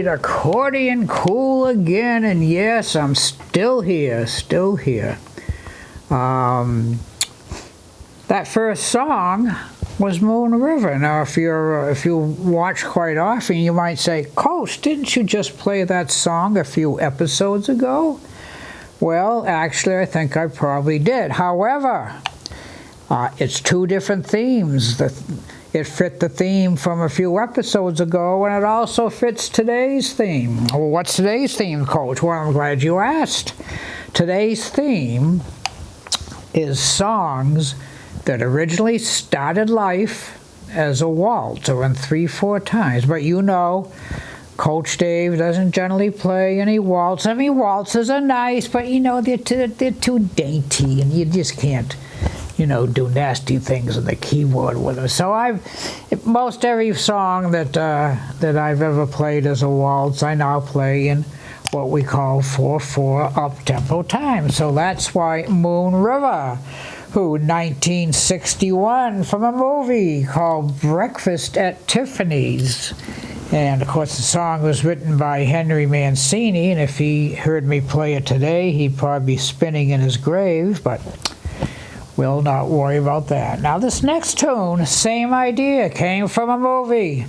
Accordion Cool again, and yes, I'm still here. That first song was Moon River. Now, if you watch quite often, you might say, Coach, didn't you just play that song a few episodes ago? Well, actually, I think I probably did. However, it's two different themes. It fit the theme from a few episodes ago, and it also fits today's theme. Well, what's today's theme, Coach? Well, I'm glad you asked. Today's theme is songs that originally started life as a waltz, or in 3/4 times. But you know, Coach Dave doesn't generally play any waltz. I mean, waltzes are nice, but you know, they're too dainty, and you just can't, do nasty things on the keyboard with them. So most every song that I've ever played as a waltz, I now play in what we call 4/4 up-tempo time. So that's why Moon River, who 1961 from a movie called Breakfast at Tiffany's. And of course the song was written by Henry Mancini, and if he heard me play it today, he'd probably be spinning in his grave, but we'll not worry about that. Now this next tune, same idea, came from a movie.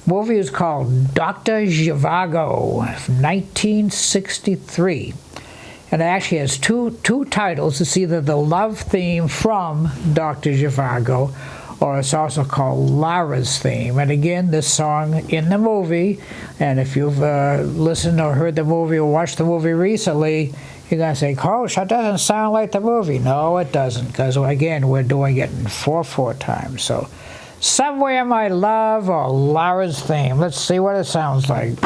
The movie is called Dr. Zhivago from 1963. And it actually has two titles. It's either the love theme from Dr. Zhivago, or it's also called Lara's theme. And again, this song in the movie, and if you've listened or heard the movie or watched the movie recently, you're going to say, Coach, that doesn't sound like the movie. No, it doesn't, because, again, we're doing it in 4/4 time. So, Somewhere My Love or Lara's theme. Let's see what it sounds like.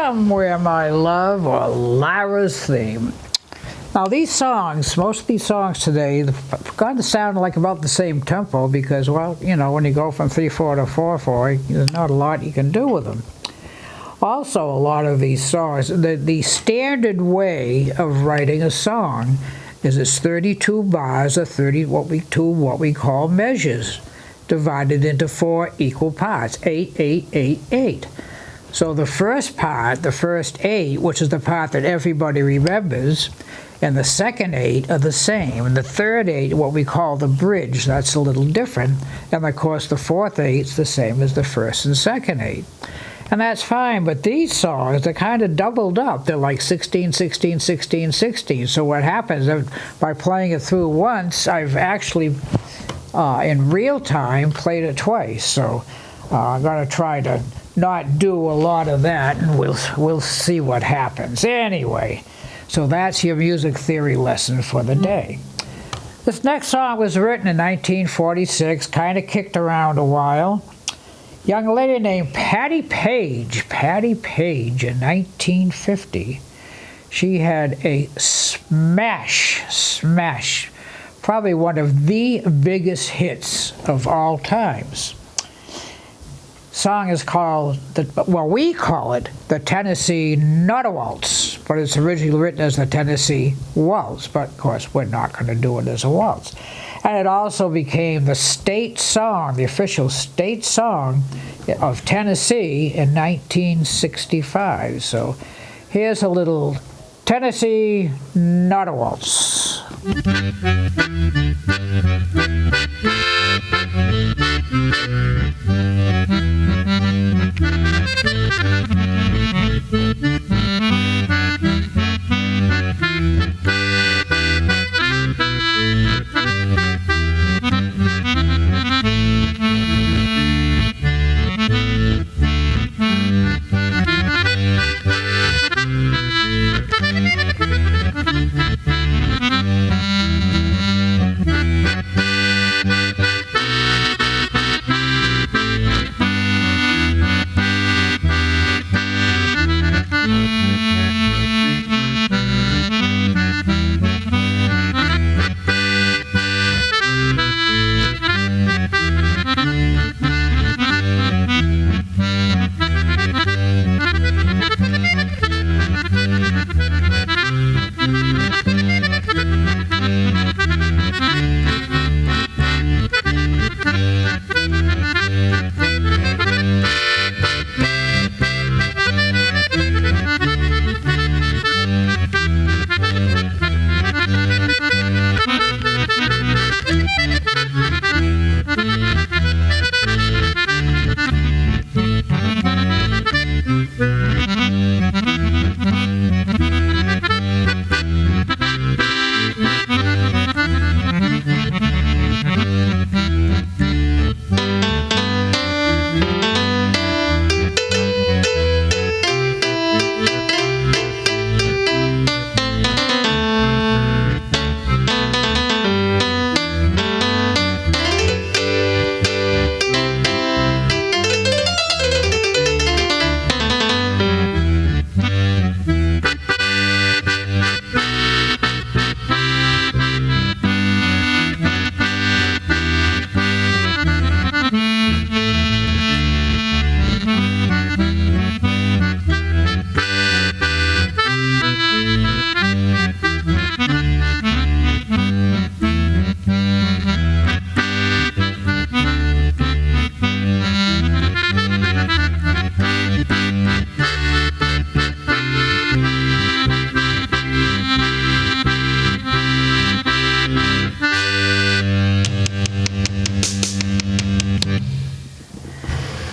Somewhere My Love, or Lara's Theme. Now these songs, most of these songs today, they've got to sound like about the same tempo because, well, you know, when you go from 3/4 to 4/4, there's not a lot you can do with them. Also, a lot of these songs, the standard way of writing a song is it's 32 bars or what we call measures, divided into 4 equal parts, 8, 8, 8, 8. So the first part, the first 8, which is the part that everybody remembers, and the second 8 are the same. And the third 8, what we call the bridge, that's a little different. And of course the fourth 8's the same as the first and second 8. And that's fine, but these songs, they're kind of doubled up. They're like 16, 16, 16, 16. So what happens, by playing it through once, I've actually, in real time, played it twice. So I'm going to try to not do a lot of that, and we'll see what happens. Anyway, so that's your music theory lesson for the day. This next song was written in 1946, kind of kicked around a while. Young lady named Patti Page in 1950. She had a smash, probably one of the biggest hits of all times. Song is called, we call it the Tennessee Not Waltz, but it's originally written as the Tennessee Waltz, but of course we're not going to do it as a waltz. And it also became the state song, the official state song of Tennessee in 1965. So here's a little Tennessee Not a Waltz.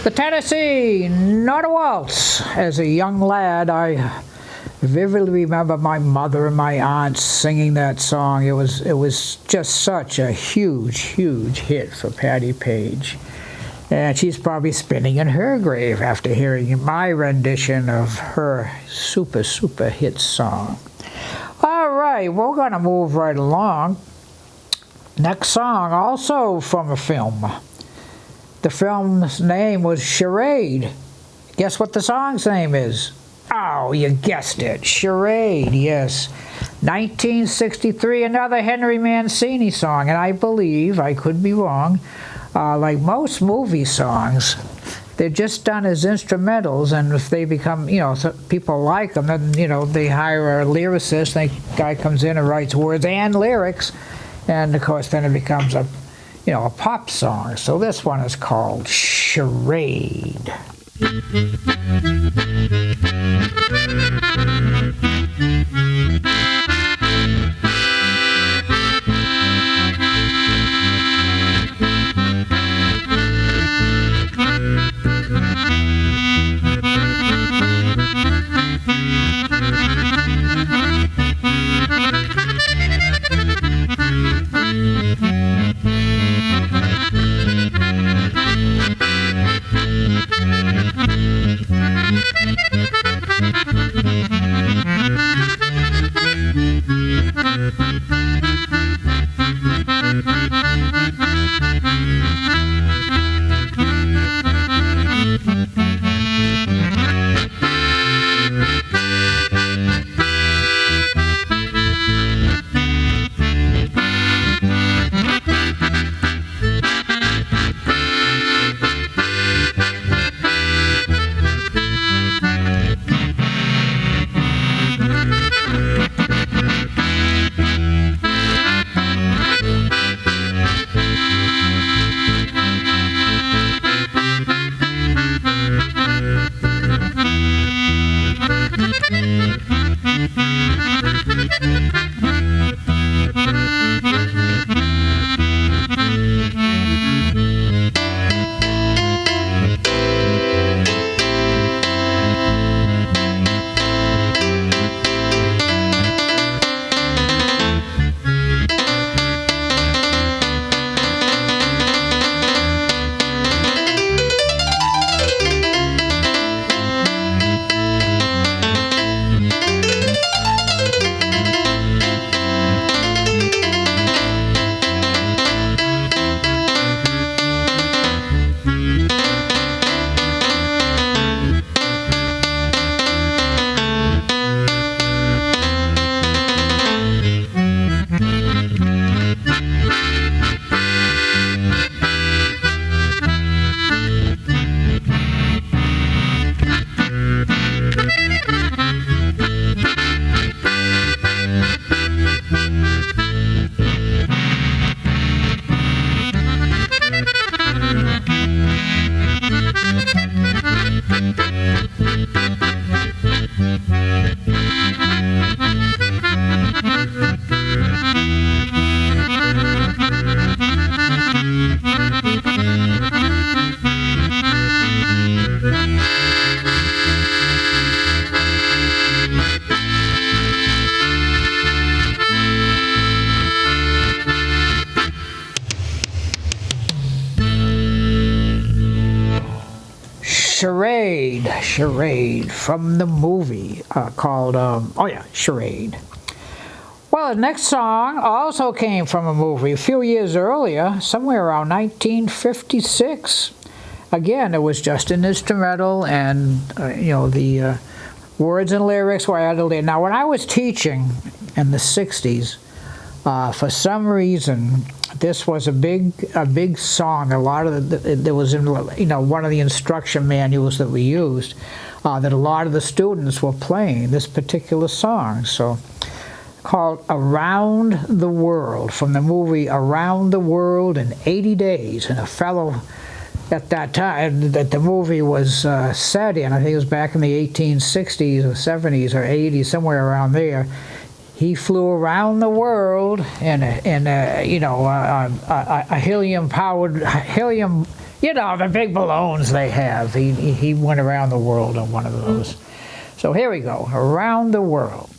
The Tennessee Not a Waltz. As a young lad, I vividly remember my mother and my aunts singing that song. It was just such a huge hit for Patti Page. And she's probably spinning in her grave after hearing my rendition of her super hit song. All right, we're going to move right along. Next song, also from a film. The film's name was Charade. Guess what the song's name is? Oh, you guessed it. Charade, yes. 1963, another Henry Mancini song. And I believe, I could be wrong, like most movie songs, they're just done as instrumentals, and if they become, people like them, then, they hire a lyricist, the guy comes in and writes words and lyrics, and of course then it becomes a pop song. So this one is called Charade. Charade from the movie called, Charade. Well, the next song also came from a movie a few years earlier, somewhere around 1956. Again, it was just an instrumental, and, the words and lyrics were added in. Now, when I was teaching in the 60s, for some reason, this was a big song. A lot of there was in one of the instruction manuals that we used, that a lot of the students were playing this particular song. So, called "Around the World" from the movie "Around the World in 80 Days," and a fellow at that time that the movie was set in, I think it was back in the 1860s or 70s or 80s, somewhere around there. He flew around the world in a helium-powered, the big balloons they have. He went around the world on one of those. So here we go, "Around the World."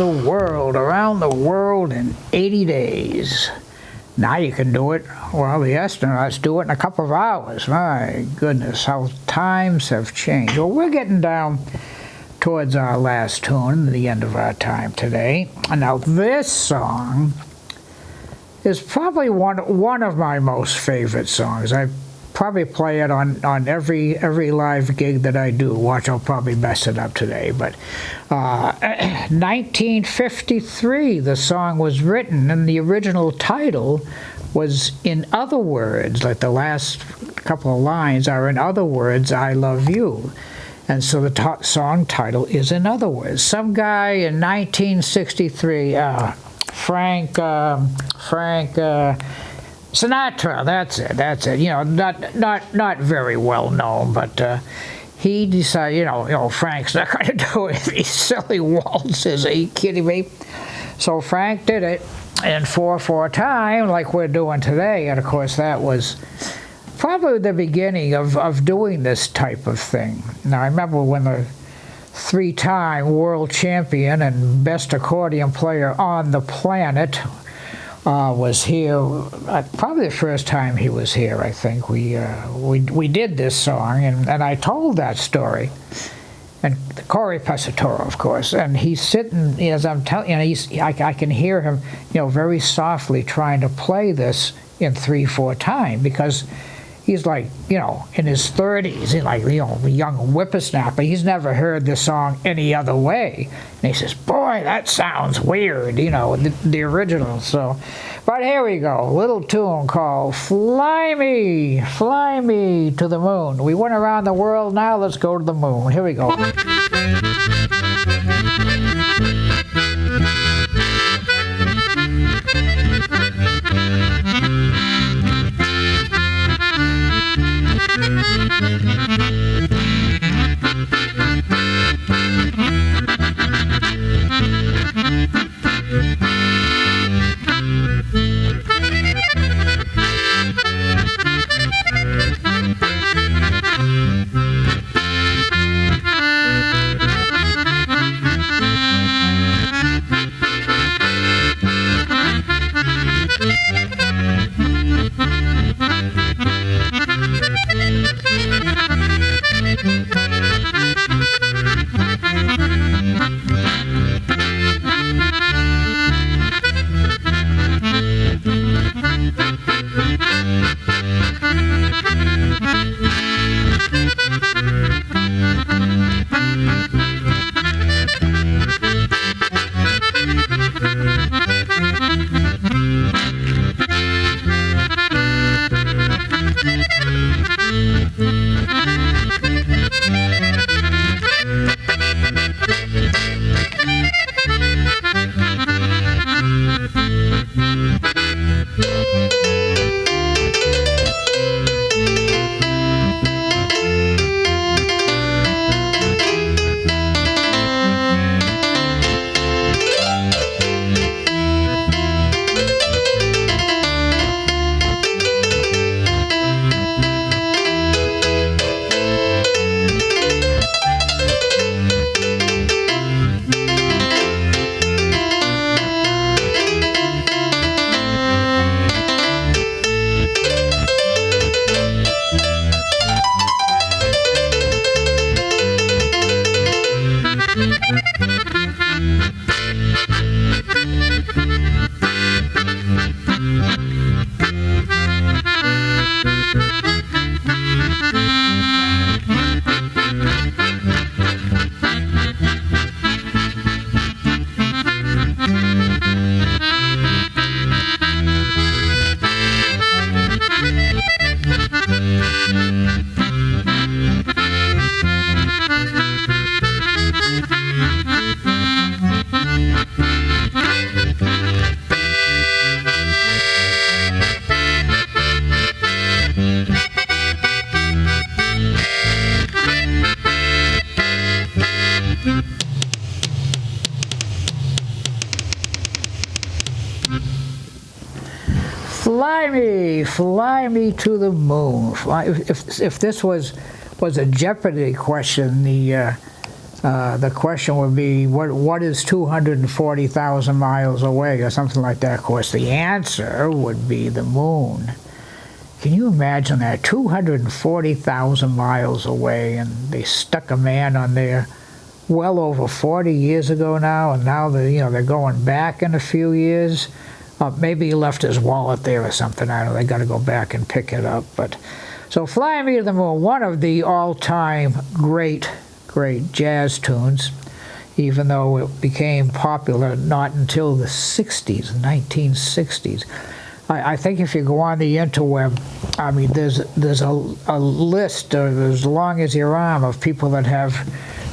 around the world in 80 days. Now you can do it, well, the astronauts do it in a couple of hours. My goodness, how times have changed. Well, we're getting down towards our last tune, the end of our time today. And now this song is probably one of my most favorite songs. I probably play it on every live gig that I do. Watch, I'll probably mess it up today. But 1953, the song was written, and the original title was In Other Words. Like the last couple of lines are, In Other Words, I Love You. And so the song title is In Other Words. Some guy in 1963, Frank Sinatra, that's it. You know, not very well known, but he decided, you know, Frank's not going to do it. These silly waltzes, are you kidding me? So Frank did it in 4/4 time, like we're doing today, and of course that was probably the beginning of doing this type of thing. Now I remember when the 3-time world champion and best accordion player on the planet was here. Probably the first time he was here, I think. We did this song, and I told that story. And Corey Pesatoro, of course, and he's sitting, as I'm telling you, I can hear him, you know, very softly trying to play this in 3/4 time, because he's like, you know, in his 30s, he's like, you know, a young whippersnapper. He's never heard the song any other way. And he says, boy, that sounds weird, you know, the original. So, but here we go, a little tune called Fly Me to the Moon. We went around the world, now let's go to the moon. Here we go. Fly me to the moon. If this was a Jeopardy question, the The question would be, what is 240,000 miles away, or something like that? Of course, the answer would be the moon. Can you imagine that? 240,000 miles away, and they stuck a man on there well over 40 years ago now, and now they're going back in a few years. Maybe he left his wallet there or something. I don't know. They got to go back and pick it up. But so, "Fly Me to the Moon," one of the all-time great jazz tunes, even though it became popular not until the 60s, 1960s. I think if you go on the interweb, I mean, there's a list as long as your arm of people that have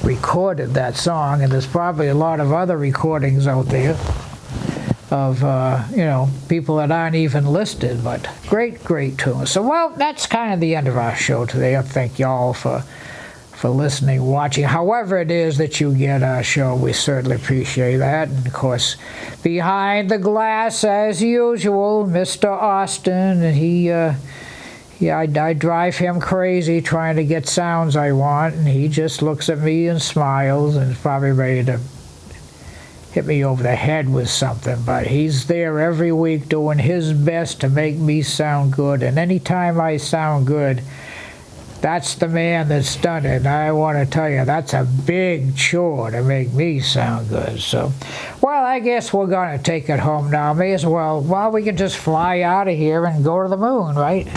recorded that song, and there's probably a lot of other recordings out there of people that aren't even listed, but great tune. So, well, that's kind of the end of our show today. I thank y'all for listening, watching, however it is that you get our show. We certainly appreciate that. And of course, behind the glass, as usual, Mr. Austin, and I drive him crazy trying to get sounds I want, and he just looks at me and smiles and is probably ready to hit me over the head with something, but he's there every week doing his best to make me sound good, and anytime I sound good, that's the man that's done it. And I want to tell you, that's a big chore to make me sound good. So, well, I guess we're going to take it home now. May as well, we can just fly out of here and go to the moon, right?